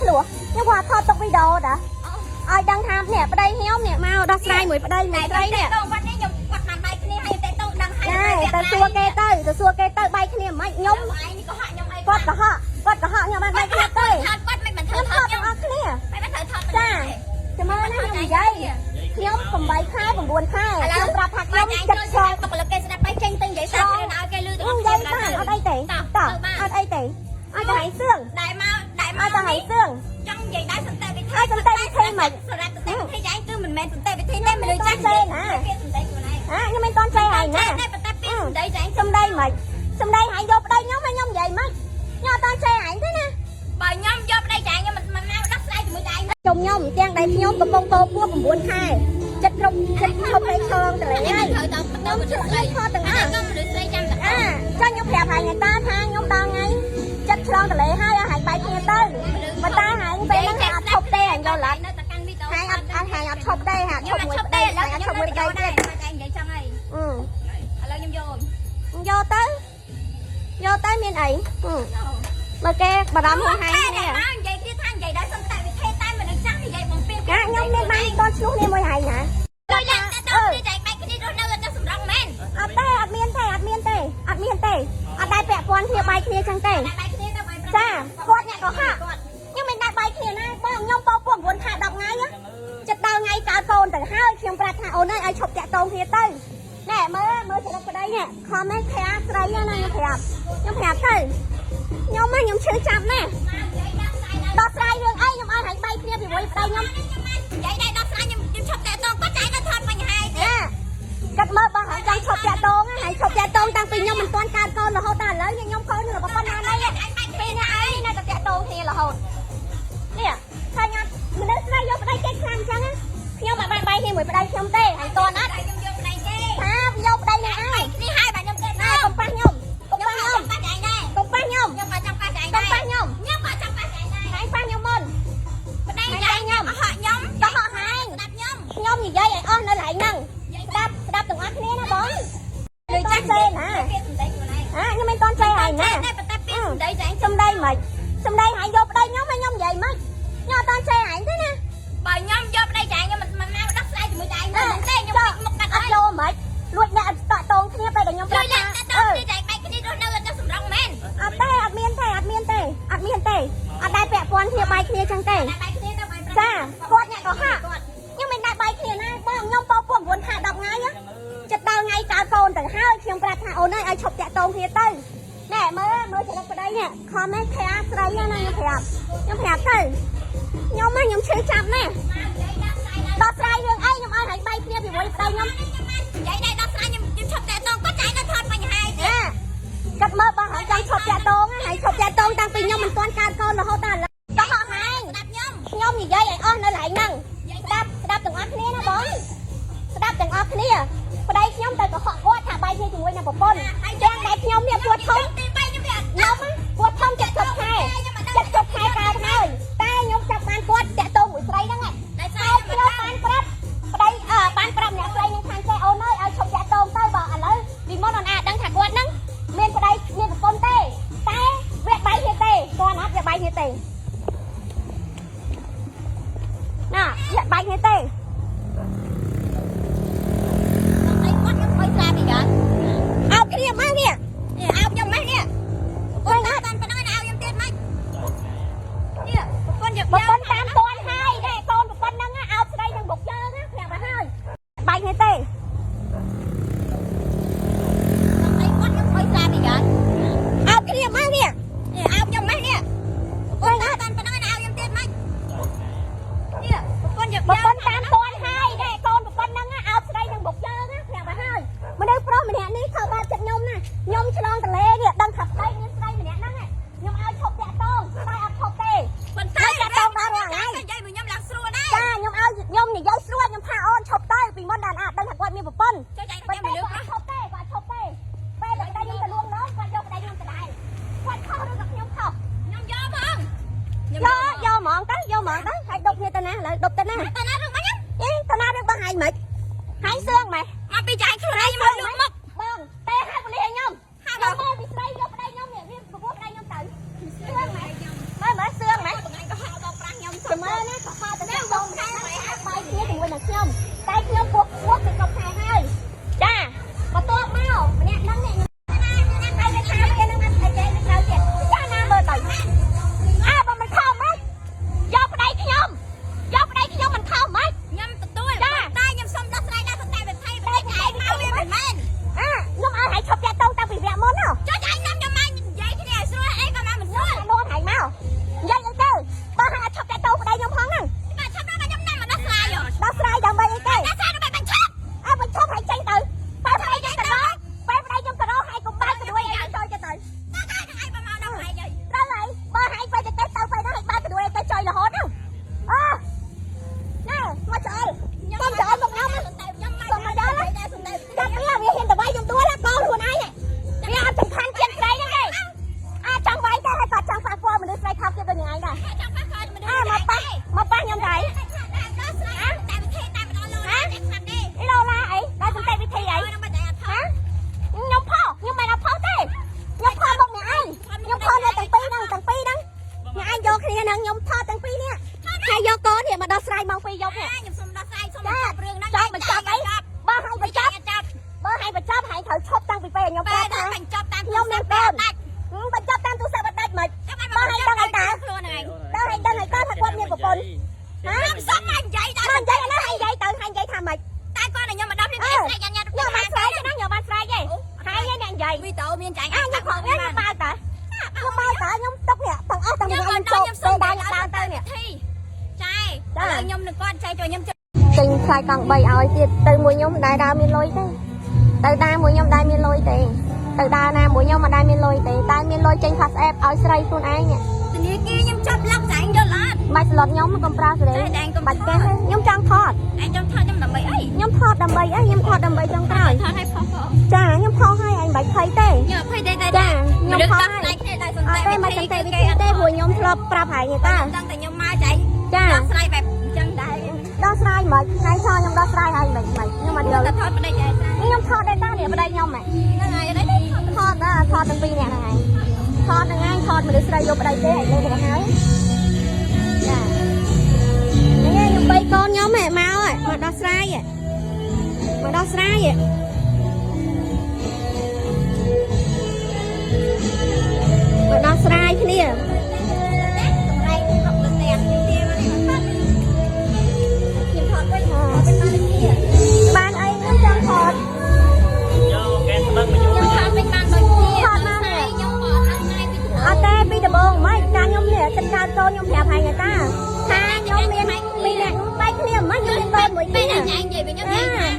ឆ្លោះខ្ញុំគាត់ថតទុកវីដេអូដែរឲ្យដឹងថានេះប្តីខ្ញុំនេះមកដោះស្រាយមួយប្តីមួយស្រីនេះគាត់នេះខ្ញុំគាត់បានបែកគ្នាហើយតែទៅដឹងហើយទៅសួរគេទៅបែកគ្នាមិនខ្ញុំឯងនេះក៏ហាក់ខ្ញុំអីគាត់ក៏ហាក់ខ្ញុំបានបែកគ្នាទៅគាត់មិនបានធ្វើថតខ្ញុំអត់គ្នាមិនបានធ្វើថតចាចាំមើលណាខ្ញុំនិយាយខ្ញុំ8ខែ9ខែខ្ញុំប្រាប់ថាខ្ញុំចិត្តឆ្លងបុគ្គលិកគេស្ដាប់បែកចេញទៅនិយាយសាធារណៈឲ្យគេលឺទៅនិយាយបានអត់អីទេអត់អីទេឲ្យតែឲ្យសឿងដែរមកឲ្យតែឲ្យសឿងចង់និយាយដែរសន្តិវិធីឲ្យសន្តិវិធីមិនសម្រាប់សន្តិវិធីឯងគឺមិនមែនសន្តិវិធីទេមនុស្សចាស់ទេណាគេសន្តិខ្លួនឯងខ្ញុំមិនតន់ចេះឯងណាតែប៉ុន្តែពីសន្តិឯងសំដីមិនសំដីឲ្យយកប្តីខ្ញុំឲ្យខ្ញុំនិយាយមិនខ្ញុំអត់តន់ចេះឯងទេណាបើខ្ញុំយកប្តីចាខ្ញុំមិនមកដោះស្រាយជាមួយឯងជុំខ្ញុំទាំងដែលខ្ញុំកំពុងពោពោះ9ខែចិត្តគ្រប់ចិត្តឈប់ឲ្យឆ្លងតលេហើយខ្ញុំឆ្លងខតទាំងអស់ខ្ញុំមនុស្សស្រីចាំទាំងអស់ចាខ្ញុំប្រាប់ហើយតាថាខ្ញុំដល់ថ្ងៃចិត្តឆ្លងតលេហើយឲ្យបែកគ្នាទៅបើតាហើយពេលហ្នឹងអត់ឈប់ទេអញយល់ឡាហើយអត់ឈប់ទេហាឈប់មួយប្តីហើយអត់ឈប់មួយប្តីទៀតតែនិយាយចឹងហើយឥឡូវខ្ញុំយកទៅមានអីមើលគេបារម្ភខ្លួនឯងនេះនិយាយទៀតថានិយាយដល់សន្តិវិធីតែមនុស្សចាស់និយាយបំពេញខ្ញុំមានបានតន់ឆ្លុះនេះមួយហើយណាដូចតែតែបែកគ្នារស់នៅទៅសម្រងមែនអត់ទេអត់មានទេអត់ដែរពាក់ព័ន្ធគ្នាបែកគ្នាចឹងទេចាគាត់អ្នកក៏ហាក់ខ្ញុំមិនដែរបែកគ្នាណាបងខ្ញុំពោពោះ9ខែ10ថ្ងៃចិត្តដល់ថ្ងៃកើតកូនទៅហើយខ្ញុំប្រាប់ថាអូនឲ្យឈប់តាក់ទងគ្នាទៅណែមើលចរិតប្តីនេះខំហ្នឹងប្រាស្រីណាខ្ញុំប្រាប់ទៅខ្ញុំឈឺចាប់ណាដោះស្រាយរឿងអីខ្ញុំឲ្យហាញ់បែកគ្នាពីមួយប្តីខ្ញុំនិយាយដែរដោះស្រាយខ្ញុំឈប់តាក់ទងគាត់ចាយគាត់ថតបញ្ហាទេកាត់មើលបងហើយចង់ឈប់តាក់ទងហើយឈប់តាក់ទងតាំងពីខ្ញុំមិនទាន់កើតកូនរហូតដល់ឥឡូវខ្ញុំខូចនឹងប៉ុណ្ណានេះពីនេះឯងនៅតែតាក់ទងគ្នារហូតនេះថាខ្ញុំមនុស្សស្រីយកប្តីគេខ្លាំងអញ្ចឹងខ្ញុំមិនបានបែកគ្នាមួយប្តីខ្ញុំទេហើយតន់អត់ខ្ញុំយកប្តីគេថាយកប្តីនេះឯងនេះហើយបាទខ្ញុំទេកុំប៉ះខ្ញុំប៉ះឯងដែរកុំប៉ះខ្ញុំក៏ចាំប៉ះឯងដែរខ្ញុំក៏ចាំប៉ះឯងដែរឯងប៉ះខ្ញុំមុនប្តីខ្ញុំអស់ខ្ញុំទៅហក់ហាញស្ដាប់ខ្ញុំនិយាយឲ្យអស់នៅកន្លែងហ្នឹងស្ដាប់ទាំងអស់គ្នាណាបងលឺចាស់ទេណាខ្ញុំមិនតន់ចេះឯងណាតែប៉ុន្តែពីសម្ដីចាញ់សម្ដីមិនសម្ដីឲ្យយកប្តីខ្ញុំឲ្យខ្ញុំនិយាយមិនខ្ញុំអត់តន់ចេះឯងទេណាបើខ្ញុំយកប្តីចាញ់ខ្ញុំមិនមកដោះស្រាយជាមួយឯងទេខ្ញុំមកកាត់អត់ចូលមិនលួចអ្នកតាក់តងគ្នាពេលដែលខ្ញុំប្រាប់ថាចាញ់បែកគ្នារស់នៅទៅសម្រងមែនអត់ទេអត់មានទេអត់ដែរពាក់ព័ន្ធគ្នាបែកគ្នាចឹងទេចាគាត់អ្នកក៏ហាក់ខ្ញុំមិនដែរបែកគ្នាណាបងខ្ញុំពោពោះ9ខែ10ថ្ងៃចិត្តដល់ថ្ងៃកើតកូនទៅហើយខ្ញុំប្រាប់ថាអូនឲ្យឈប់តាក់ទងគ្នាទៅណែមើលចរិតប្តីនេះខំហ្នឹងប្រាស្រីណាខ្ញុំប្រាប់ទៅខ្ញុំឈឺចាប់ណាដោះស្រាយរឿងអីខ្ញុំឲ្យហាញ់បែកគ្នាពីមួយប្តីខ្ញុំនិយាយដែរដោះស្រាយខ្ញុំឈប់តាក់ទងគាត់ចាយគាត់ថតបញ្ហាទេកាត់មើលបងហើយចង់ឈប់តាក់ទងហើយឈប់តាក់ទងតាំងពីខ្ញុំមិនទាន់កើតកូនរហូតដល់ឥឡូវទៅហក់ហាញស្ដាប់ខ្ញុំនិយាយឲ្យអស់នៅកន្លែងហ្នឹងស្ដាប់ទាំងអស់គ្នាណាបងស្ដាប់ទាំងអស់គ្នាប្តីខ្ញុំទៅកុហកគាត់ថាបែកគ្នាជាមួយនឹងប្រពន្ធទាំងដែលខ្ញុំមានពួតធំខ្ញុំពួតធំ70ខែកើតហើយតែខ្ញុំចាប់បានគាត់តាក់ទងមួយស្រីហ្នឹងតែខ្ញុំបានប្រាប់ប្តីបានប្រាប់អ្នកស្រីនឹងខាងចេះអូនឲ្យឈប់តាក់ទងទៅបើឥឡូវពីមុនអូនដឹងថាគាត់ហ្នឹងមានប្តីមានប្រពន្ធទេតែវាបែកគ្នាទេគាត់អត់វាបែកគ្នាទេណាវាបែកគ្នាទេអោគ្នាមកនេះអោខ្ញុំមកនេះអូនអត់បានប៉ុណ្ណឹងអោខ្ញុំទៀតមកនេះប្រពន្ធយកប្រពន្ធតាមតន់ហើយតែកូនប្រពន្ធហ្នឹងអោស្រីនឹងបុកជើងណាប្រាប់មកហើយបែកគ្នាទេអោគ្នាមកនេះអោខ្ញុំមកនេះអូនអត់បានប៉ុណ្ណឹងអោខ្ញុំទៀតមកនេះប្រពន្ធយកប្រពន្ធតាមតន់ហើយតែកូនប្រពន្ធហ្នឹងអោស្រីនឹងបុកជើងណាប្រាប់មកហើយមនុស្សប្រុសម្នាក់នេះធ្វើបាបចិត្តខ្ញុំណាខ្ញុំឆ្លងតលេនេះដឹងថាប្តីមានស្រីម្នាក់ហ្នឹងខ្ញុំឲ្យឈប់តាក់ទងតែអត់ឈប់ទេប៉ុន្តែតាក់ទងដល់រាល់ថ្ងៃនិយាយមួយខ្ញុំឡើងស្រួលដែរចាខ្ញុំនិយាយស្រួលខ្ញុំថាអូនឈប់ទៅពីមុនដល់ដឹងថាគាត់មានប្រពន្ធចុះចាញ់ខ្ញុំមិនលឺគាត់ឈប់ទេពេលដែលប្តីខ្ញុំទៅលួងនោះគាត់យកប្តីខ្ញុំទៅដែរគាត់ខុសឬក៏ខ្ញុំខុសខ្ញុំយកហ្មងយកហ្មងទៅហើយដុបគ្នាទៅណាឥឡូវដុបទៅណាទៅណារឿងមិនទៅណារឿងបងហើយមិនហើយសឿងម៉េចមកពីចាយខ្លួនឯងមកលួងមកបងតែហៅប៉ូលីសឲ្យខ្ញុំមកពីស្រីយកប្តីខ្ញុំនេះមានប្រពន្ធប្តីខ្ញុំទៅសឿងម៉េចមើលសឿងម៉េចថ្ងៃក៏ហៅដល់ គាត់មានប្រពន្ធហ៎សុំមកនិយាយដល់និយាយណាឲ្យនិយាយទៅឲ្យនិយាយថាម៉េចតែគាត់ឲ្យខ្ញុំមកដល់នេះស្រែកខ្ញុំបានស្រែកណាខ្ញុំបានស្រែកទេហើយឯងអ្នកនិយាយវីដេអូមានចាញ់ខ្ញុំផងខ្ញុំបើកតើខ្ញុំទុកនេះទាំងអស់ទាំងខ្ញុំចូលទៅដល់ដើរទៅនេះចាឥឡូវខ្ញុំនឹងគាត់ចែកចូលខ្ញុំចេញខ្លាយកង់3ឲ្យទៀតទៅមួយខ្ញុំមិនដែរមានលុយទេទៅដើរមួយខ្ញុំដែរមានលុយទេទៅដើរណាមួយខ្ញុំមិនដែរមានលុយទេតែមានលុយចេញ pass app ឲ្យស្រីខ្លួនឯងធនាគារខ្ញុំចាប់ឡាក់ចាញ់យល់អត់បាច់ស្លុតខ្ញុំកុំប្រើសេរីបាច់កេះខ្ញុំចង់ថតឯងចង់ថតខ្ញុំដើម្បីអីខ្ញុំថតដើម្បីអីខ្ញុំថតដើម្បីចង់ក្រោយថតឲ្យផុសចាខ្ញុំផុសឲ្យឯងបាច់ភ័យទេខ្ញុំភ័យទេចាខ្ញុំផុសឲ្យអត់ទេមិនសន្តិវិធីទេព្រោះខ្ញុំធ្លាប់ប្រាប់ហើយតាតាំងតែខ្ញុំមកចាញ់ចាដោះស្រាយបែបអញ្ចឹងដែរដោះស្រាយមិនថ្ងៃឆោខ្ញុំដោះស្រាយហើយមិនខ្ញុំអត់យល់តែថតប្តីឯងខ្ញុំថតដែរតានេះប្តីខ្ញុំហ្នឹងហើយថតថតទាំងពីរនាក់ហ្នឹងហើយថតហ្នឹងហើយថតមនុស្សស្រីយកប្តីទេឯងលើទៅហើយចានេះខ្ញុំ3កូនខ្ញុំមកដោះស្រាយមកដោះស្រាយមកដោះស្រាយគ្នាបានអីខ្ញុំចង់ថតយកកែស្បឹងមកខ្ញុំថតមិនបានដូចគ្នាថតមកខ្ញុំបោះអត់ថ្ងៃអត់ទេពីដំបូងមិនចាខ្ញុំនេះចិត្តកើតកូនខ្ញុំប្រាប់ហើយតាថាខ្ញុំមានពីរនាក់បែកគ្នាមិនខ្ញុំមានបែកមួយគ្នាពេលអញនិយាយវិញខ្ញុំនិយាយ